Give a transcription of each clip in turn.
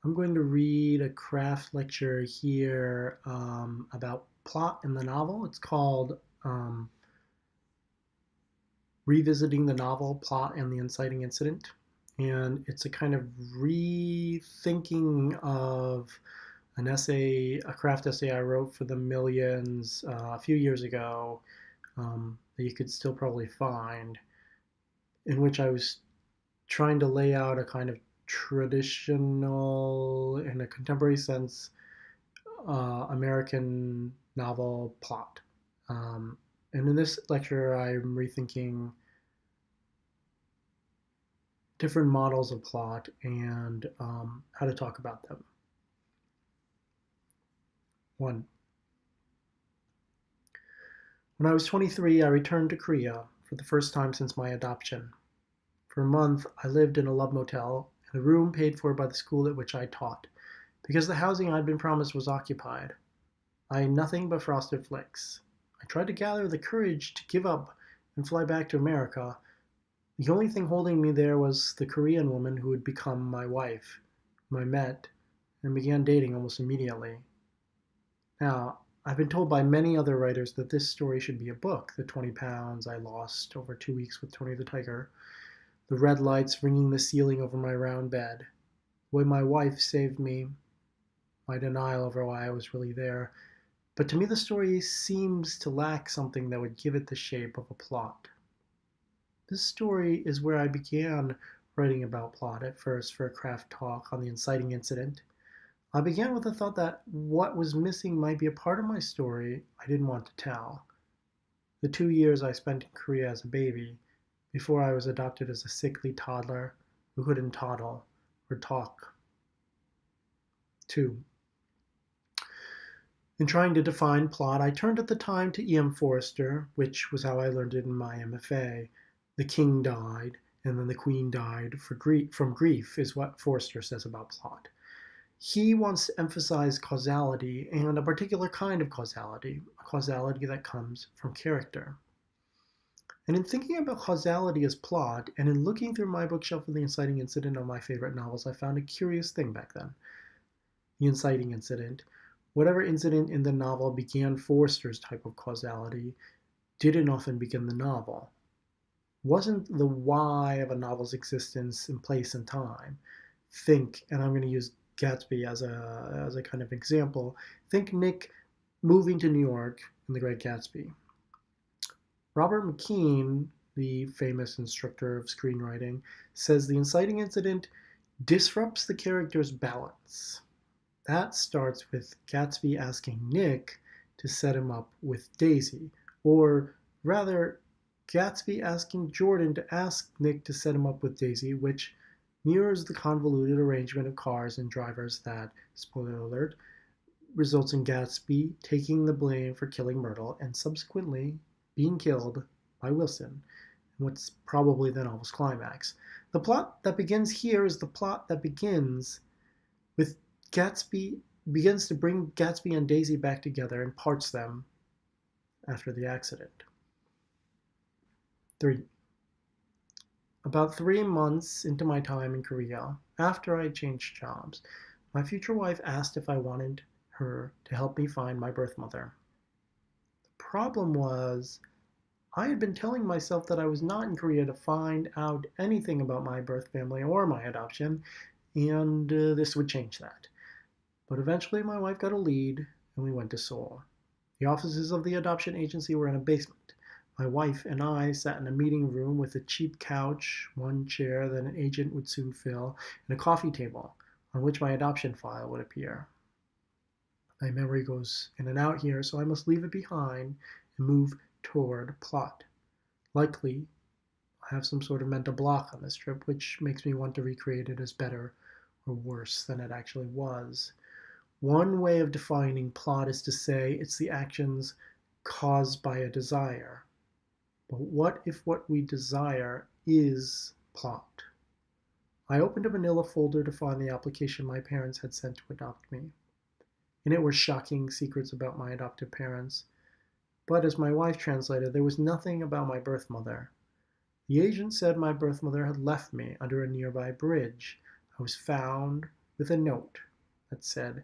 I'm going to read a craft lecture here about plot in the novel. It's called Revisiting the Novel, Plot, and the Inciting Incident. And it's a kind of rethinking of an essay, a craft essay I wrote for the Millions a few years ago that you could still probably find, in which I was trying to lay out a kind of traditional, in a contemporary sense, American novel plot. Um, and in this lecture, I'm rethinking different models of plot and how to talk about them. One, when I was 23, I returned to Korea for the first time since my adoption. For a month, I lived in a love motel in a room paid for by the school at which I taught, because the housing I'd been promised was occupied. I ate nothing but Frosted Flakes. I tried to gather the courage to give up and fly back to America. The only thing holding me there was the Korean woman who would become my wife, whom I met and began dating almost immediately. Now, I've been told by many other writers that this story should be a book. The 20 pounds I lost over 2 weeks with Tony the Tiger, the red lights ringing the ceiling over my round bed, the way my wife saved me, my denial over why I was really there. But to me, the story seems to lack something that would give it the shape of a plot. This story is where I began writing about plot at first for a craft talk on the inciting incident. I began with the thought that what was missing might be a part of my story I didn't want to tell. The 2 years I spent in Korea as a baby, before I was adopted as a sickly toddler who couldn't toddle or talk. 2. In trying to define plot, I turned at the time to E.M. Forster, which was how I learned it in my MFA. The king died, and then the queen died from grief, is what Forster says about plot. He wants to emphasize causality, and a particular kind of causality, a causality that comes from character. And in thinking about causality as plot, and in looking through my bookshelf of the inciting incident of my favorite novels, I found a curious thing back then. The inciting incident, whatever incident in the novel began Forster's type of causality, didn't often begin the novel. Wasn't the why of a novel's existence in place and time. Think, and I'm going to use Gatsby as a kind of example. Think Nick moving to New York in The Great Gatsby. Robert McKean, the famous instructor of screenwriting, says the inciting incident disrupts the character's balance. That starts with Gatsby asking Nick to set him up with Daisy, or rather, Gatsby asking Jordan to ask Nick to set him up with Daisy, which mirrors the convoluted arrangement of cars and drivers that, spoiler alert, results in Gatsby taking the blame for killing Myrtle and subsequently being killed by Wilson, in what's probably the novel's climax. The plot that begins here is the plot that begins with Gatsby begins to bring Gatsby and Daisy back together and parts them after the accident. 3. About 3 months into my time in Korea, after I changed jobs, my future wife asked if I wanted her to help me find my birth mother. The problem was, I had been telling myself that I was not in Korea to find out anything about my birth family or my adoption, and this would change that. But eventually my wife got a lead, and we went to Seoul. The offices of the adoption agency were in a basement. My wife and I sat in a meeting room with a cheap couch, one chair that an agent would soon fill, and a coffee table on which my adoption file would appear. My memory goes in and out here, so I must leave it behind and move toward plot. Likely, I have some sort of mental block on this trip, which makes me want to recreate it as better or worse than it actually was. One way of defining plot is to say it's the actions caused by a desire. But what if what we desire is plot? I opened a manila folder to find the application my parents had sent to adopt me. In it were shocking secrets about my adoptive parents. But as my wife translated, there was nothing about my birth mother. The agent said my birth mother had left me under a nearby bridge. I was found with a note that said,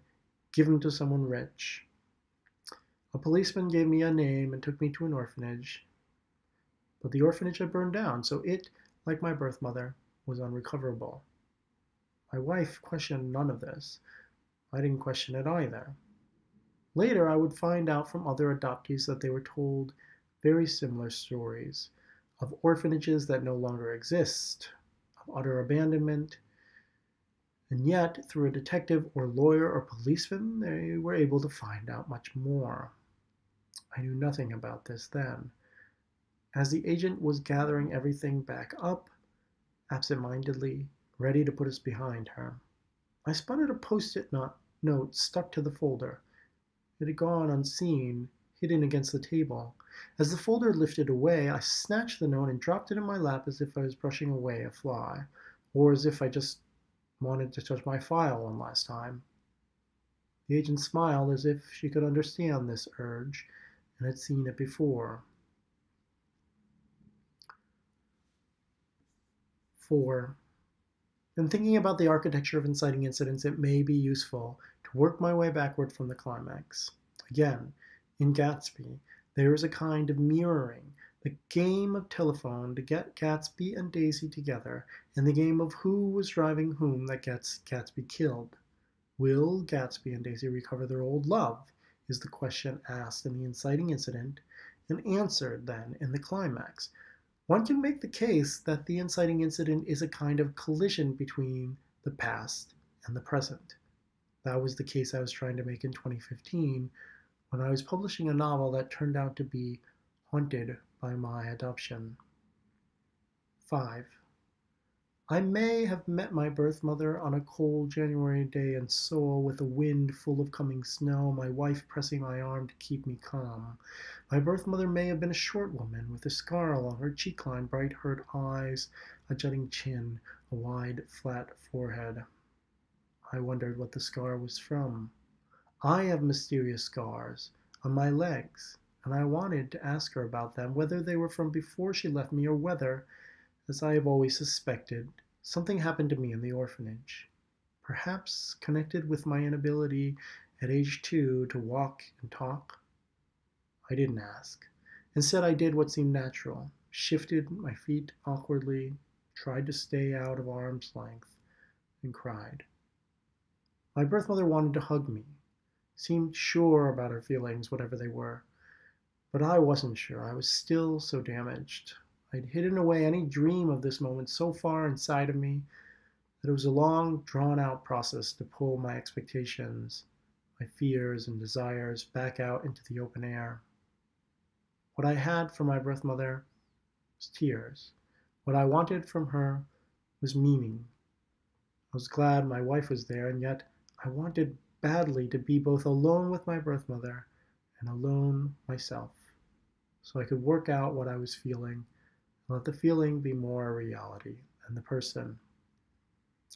"Give him to someone rich." A policeman gave me a name and took me to an orphanage, but the orphanage had burned down, so it, like my birth mother, was unrecoverable. My wife questioned none of this. I didn't question it either. Later, I would find out from other adoptees that they were told very similar stories of orphanages that no longer exist, of utter abandonment, and yet, through a detective or lawyer or policeman, they were able to find out much more. I knew nothing about this then. As the agent was gathering everything back up, absent-mindedly, ready to put us behind her, I spotted a post-it note stuck to the folder. It had gone unseen, hidden against the table. As the folder lifted away, I snatched the note and dropped it in my lap as if I was brushing away a fly, or as if I just wanted to touch my file one last time. The agent smiled as if she could understand this urge and had seen it before. 4. In thinking about the architecture of inciting incidents, it may be useful to work my way backward from the climax. Again, in Gatsby, there is a kind of mirroring, the game of telephone to get Gatsby and Daisy together, and the game of who was driving whom that gets Gatsby killed. Will Gatsby and Daisy recover their old love? Is the question asked in the inciting incident and answered then in the climax. One can make the case that the inciting incident is a kind of collision between the past and the present. That was the case I was trying to make in 2015 when I was publishing a novel that turned out to be haunted by my adoption. 5. I may have met my birth mother on a cold January day in Seoul with a wind full of coming snow, my wife pressing my arm to keep me calm. My birth mother may have been a short woman with a scar along her cheek line, bright-hurt eyes, a jutting chin, a wide, flat forehead. I wondered what the scar was from. I have mysterious scars on my legs, and I wanted to ask her about them, whether they were from before she left me or whether, as I have always suspected, something happened to me in the orphanage. Perhaps connected with my inability at age 2 to walk and talk. I didn't ask. Instead, I did what seemed natural, shifted my feet awkwardly, tried to stay out of arm's length, and cried. My birth mother wanted to hug me, seemed sure about her feelings, whatever they were. But I wasn't sure. I was still so damaged. I'd hidden away any dream of this moment so far inside of me that it was a long, drawn-out process to pull my expectations, my fears and desires back out into the open air. What I had from my birth mother was tears. What I wanted from her was meaning. I was glad my wife was there, and yet I wanted badly to be both alone with my birth mother and alone myself, so I could work out what I was feeling and let the feeling be more a reality than the person.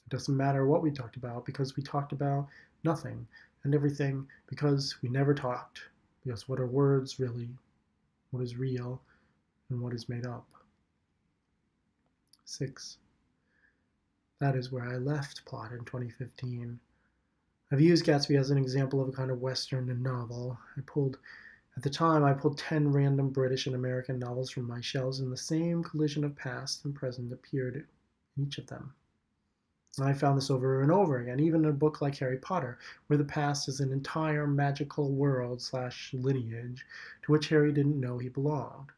It doesn't matter what we talked about, because we talked about nothing and everything, because we never talked, because what are words really, what is real, and what is made up. 6. That is where I left plot in 2015. I've used Gatsby as an example of a kind of Western novel. At the time, I pulled 10 random British and American novels from my shelves, and the same collision of past and present appeared in each of them. And I found this over and over again, even in a book like Harry Potter, where the past is an entire magical world / lineage to which Harry didn't know he belonged.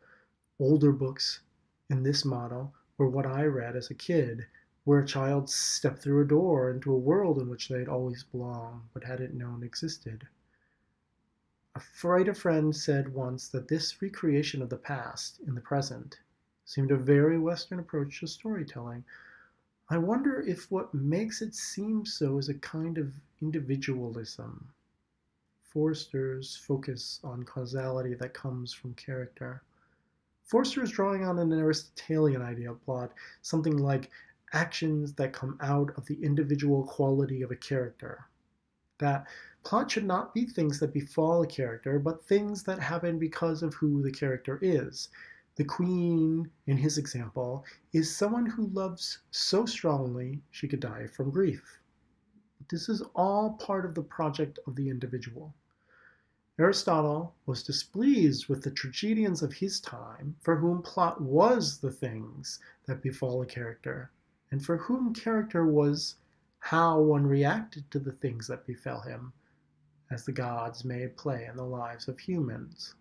Older books in this model were what I read as a kid, where a child stepped through a door into a world in which they had always belonged but hadn't known existed. A friend said once that this recreation of the past in the present seemed a very Western approach to storytelling. I wonder if what makes it seem so is a kind of individualism. Forster's focus on causality that comes from character. Forster is drawing on an Aristotelian idea of plot, something like actions that come out of the individual quality of a character. That plot should not be things that befall a character, but things that happen because of who the character is. The queen, in his example, is someone who loves so strongly she could die from grief. This is all part of the project of the individual. Aristotle was displeased with the tragedians of his time, for whom plot was the things that befall a character, and for whom character was how one reacted to the things that befell him, as the gods made play in the lives of humans.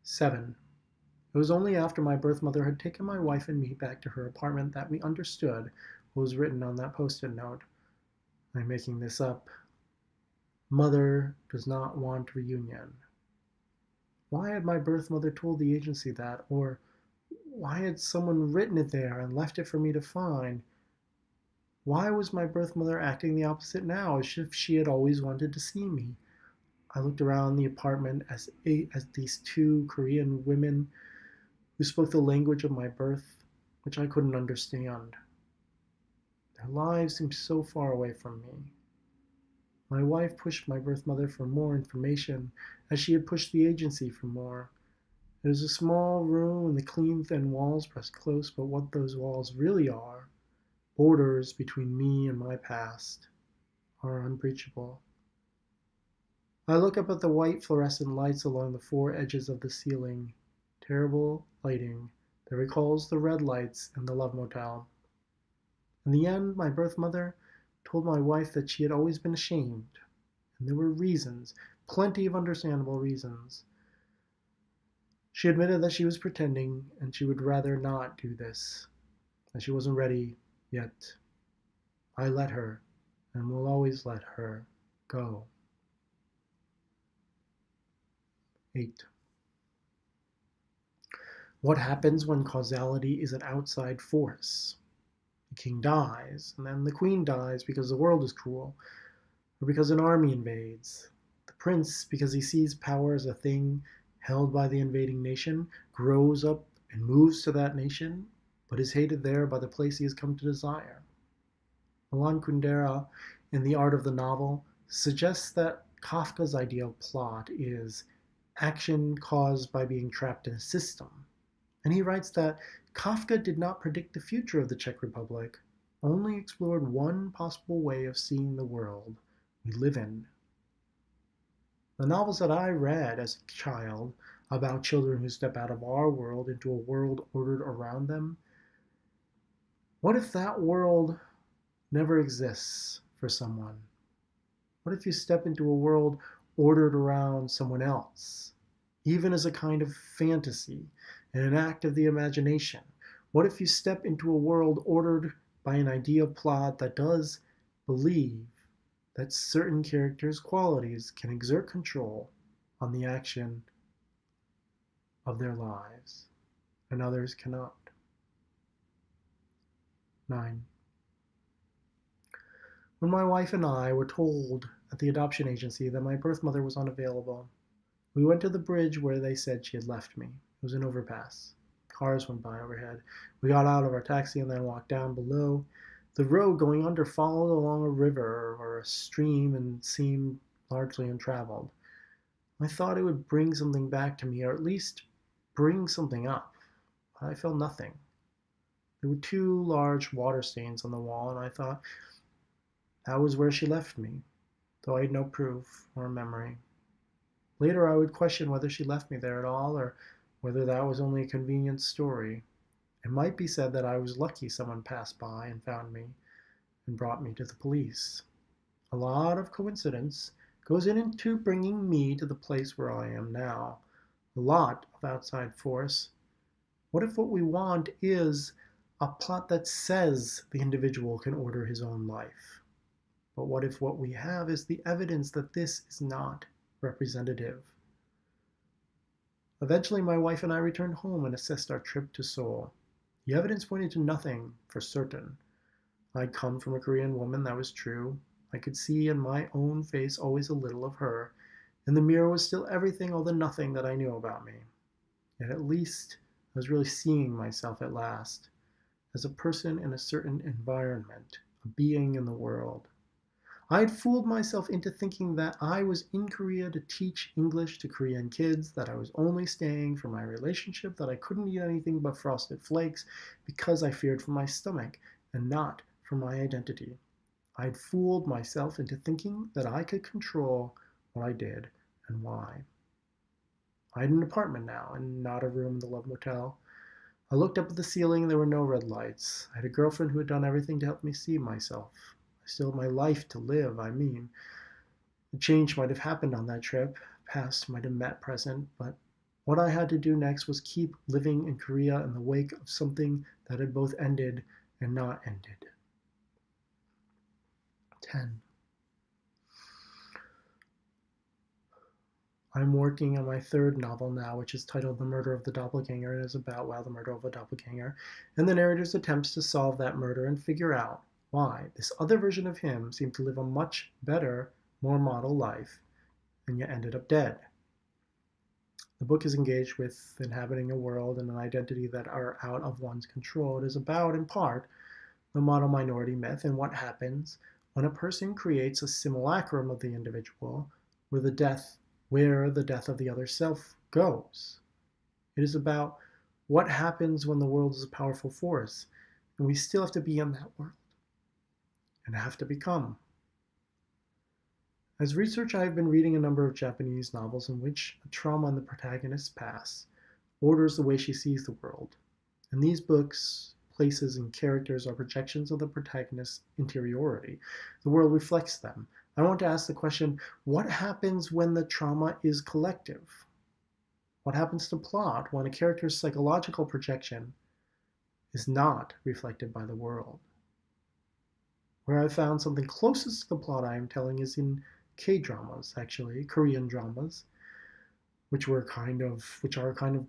7. It was only after my birth mother had taken my wife and me back to her apartment that we understood what was written on that post-it note. I'm making this up. Mother does not want reunion. Why had my birth mother told the agency that? Or why had someone written it there and left it for me to find? Why was my birth mother acting the opposite now, as if she had always wanted to see me? I looked around the apartment as these two Korean women who spoke the language of my birth, which I couldn't understand. Their lives seemed so far away from me. My wife pushed my birth mother for more information, as she had pushed the agency for more. It is a small room, and the clean, thin walls press close, but what those walls really are, borders between me and my past, are unbreachable. I look up at the white fluorescent lights along the four edges of the ceiling. Terrible lighting that recalls the red lights in the Love Motel. In the end, my birth mother told my wife that she had always been ashamed, and there were reasons, plenty of understandable reasons. She admitted that she was pretending, and she would rather not do this, that she wasn't ready yet. I let her, and will always let her, go. 8. What happens when causality is an outside force? The king dies, and then the queen dies because the world is cruel, or because an army invades. The prince, because he sees power as a thing held by the invading nation, grows up and moves to that nation, but is hated there by the place he has come to desire. Milan Kundera, in The Art of the Novel, suggests that Kafka's idea of plot is action caused by being trapped in a system. And he writes that Kafka did not predict the future of the Czech Republic, only explored one possible way of seeing the world we live in. The novels that I read as a child about children who step out of our world into a world ordered around them, what if that world never exists for someone? What if you step into a world ordered around someone else, even as a kind of fantasy and an act of the imagination? What if you step into a world ordered by an idea of plot that does believe that certain characters' qualities can exert control on the action of their lives and others cannot? 9. When my wife and I were told at the adoption agency that my birth mother was unavailable, we went to the bridge where they said she had left me. It was an overpass. Cars went by overhead. We got out of our taxi and then walked down below. The road going under followed along a river or a stream and seemed largely untraveled. I thought it would bring something back to me, or at least bring something up. I felt nothing. There were two large water stains on the wall, and I thought that was where she left me, though I had no proof or memory. Later I would question whether she left me there at all, or whether that was only a convenient story. It might be said that I was lucky someone passed by and found me and brought me to the police. A lot of coincidence goes into bringing me to the place where I am now. A lot of outside force. What if what we want is a plot that says the individual can order his own life? But what if what we have is the evidence that this is not representative? Eventually, my wife and I returned home and assessed our trip to Seoul. The evidence pointed to nothing for certain. I'd come from a Korean woman, that was true. I could see in my own face always a little of her, and the mirror was still everything all the nothing that I knew about me. Yet at least I was really seeing myself at last, as a person in a certain environment, a being in the world. I had fooled myself into thinking that I was in Korea to teach English to Korean kids, that I was only staying for my relationship, that I couldn't eat anything but frosted flakes because I feared for my stomach and not for my identity. I'd fooled myself into thinking that I could control what I did and why. I had an apartment now and not a room in the Love Motel. I looked up at the ceiling and there were no red lights. I had a girlfriend who had done everything to help me see myself. I still had my life to live, I mean. The change might have happened on that trip. Past might have met present, but what I had to do next was keep living in Korea in the wake of something that had both ended and not ended. 10. I'm working on my third novel now, which is titled The Murder of the Doppelganger, and is about, well, the murder of a doppelganger, and the narrator's attempts to solve that murder and figure out why this other version of him seemed to live a much better, more model life, and yet ended up dead. The book is engaged with inhabiting a world and an identity that are out of one's control. It is about, in part, the model minority myth and what happens when a person creates a simulacrum of the individual where the death of the other self goes. It is about what happens when the world is a powerful force and we still have to be in that world and have to become. As research, I have been reading a number of Japanese novels in which a trauma in the protagonist's past orders the way she sees the world. In these books, places and characters are projections of the protagonist's interiority. The world reflects them. I want to ask the question, what happens when the trauma is collective? What happens to plot when a character's psychological projection is not reflected by the world? Where I found something closest to the plot I am telling is in K-dramas, actually, Korean dramas, which are kind of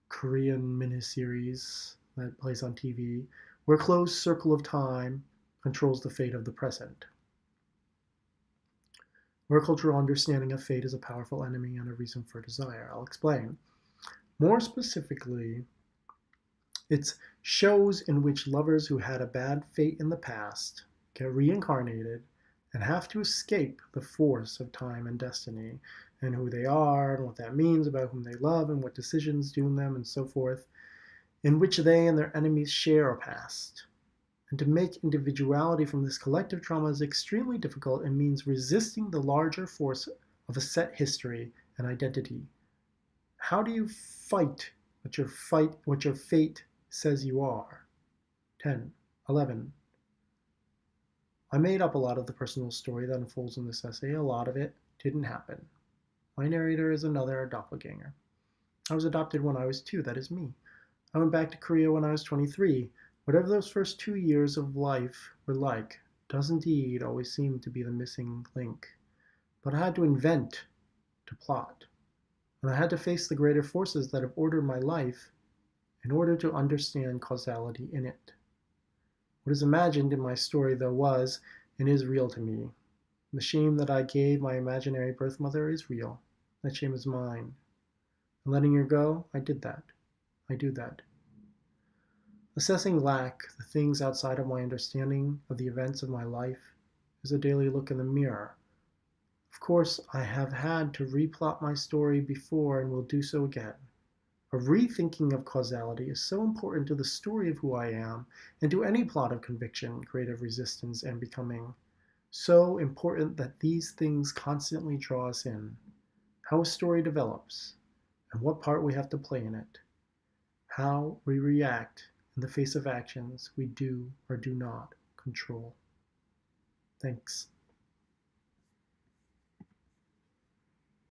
Korean miniseries that plays on TV, where a closed circle of time controls the fate of the present. Where cultural understanding of fate is a powerful enemy and a reason for desire. I'll explain. More specifically, it's shows in which lovers who had a bad fate in the past get reincarnated and have to escape the force of time and destiny and who they are and what that means about whom they love and what decisions doom them and so forth, in which they and their enemies share a past. And to make individuality from this collective trauma is extremely difficult and means resisting the larger force of a set history and identity. How do you fight what your fate says you are? 10. 11. I made up a lot of the personal story that unfolds in this essay. A lot of it didn't happen. My narrator is another doppelganger. I was adopted when I was 2, that is me. I went back to Korea when I was 23. Whatever those first 2 years of life were like does indeed always seem to be the missing link. But I had to invent to plot. And I had to face the greater forces that have ordered my life in order to understand causality in it. What is imagined in my story, though, was and is real to me. The shame that I gave my imaginary birth mother is real. That shame is mine. And letting her go, I did that. I do that. Assessing lack, the things outside of my understanding of the events of my life, is a daily look in the mirror. Of course, I have had to replot my story before and will do so again. A rethinking of causality is so important to the story of who I am and to any plot of conviction, creative resistance, and becoming. So important that these things constantly draw us in. How a story develops, and what part we have to play in it. How we react in the face of actions we do or do not control. Thanks.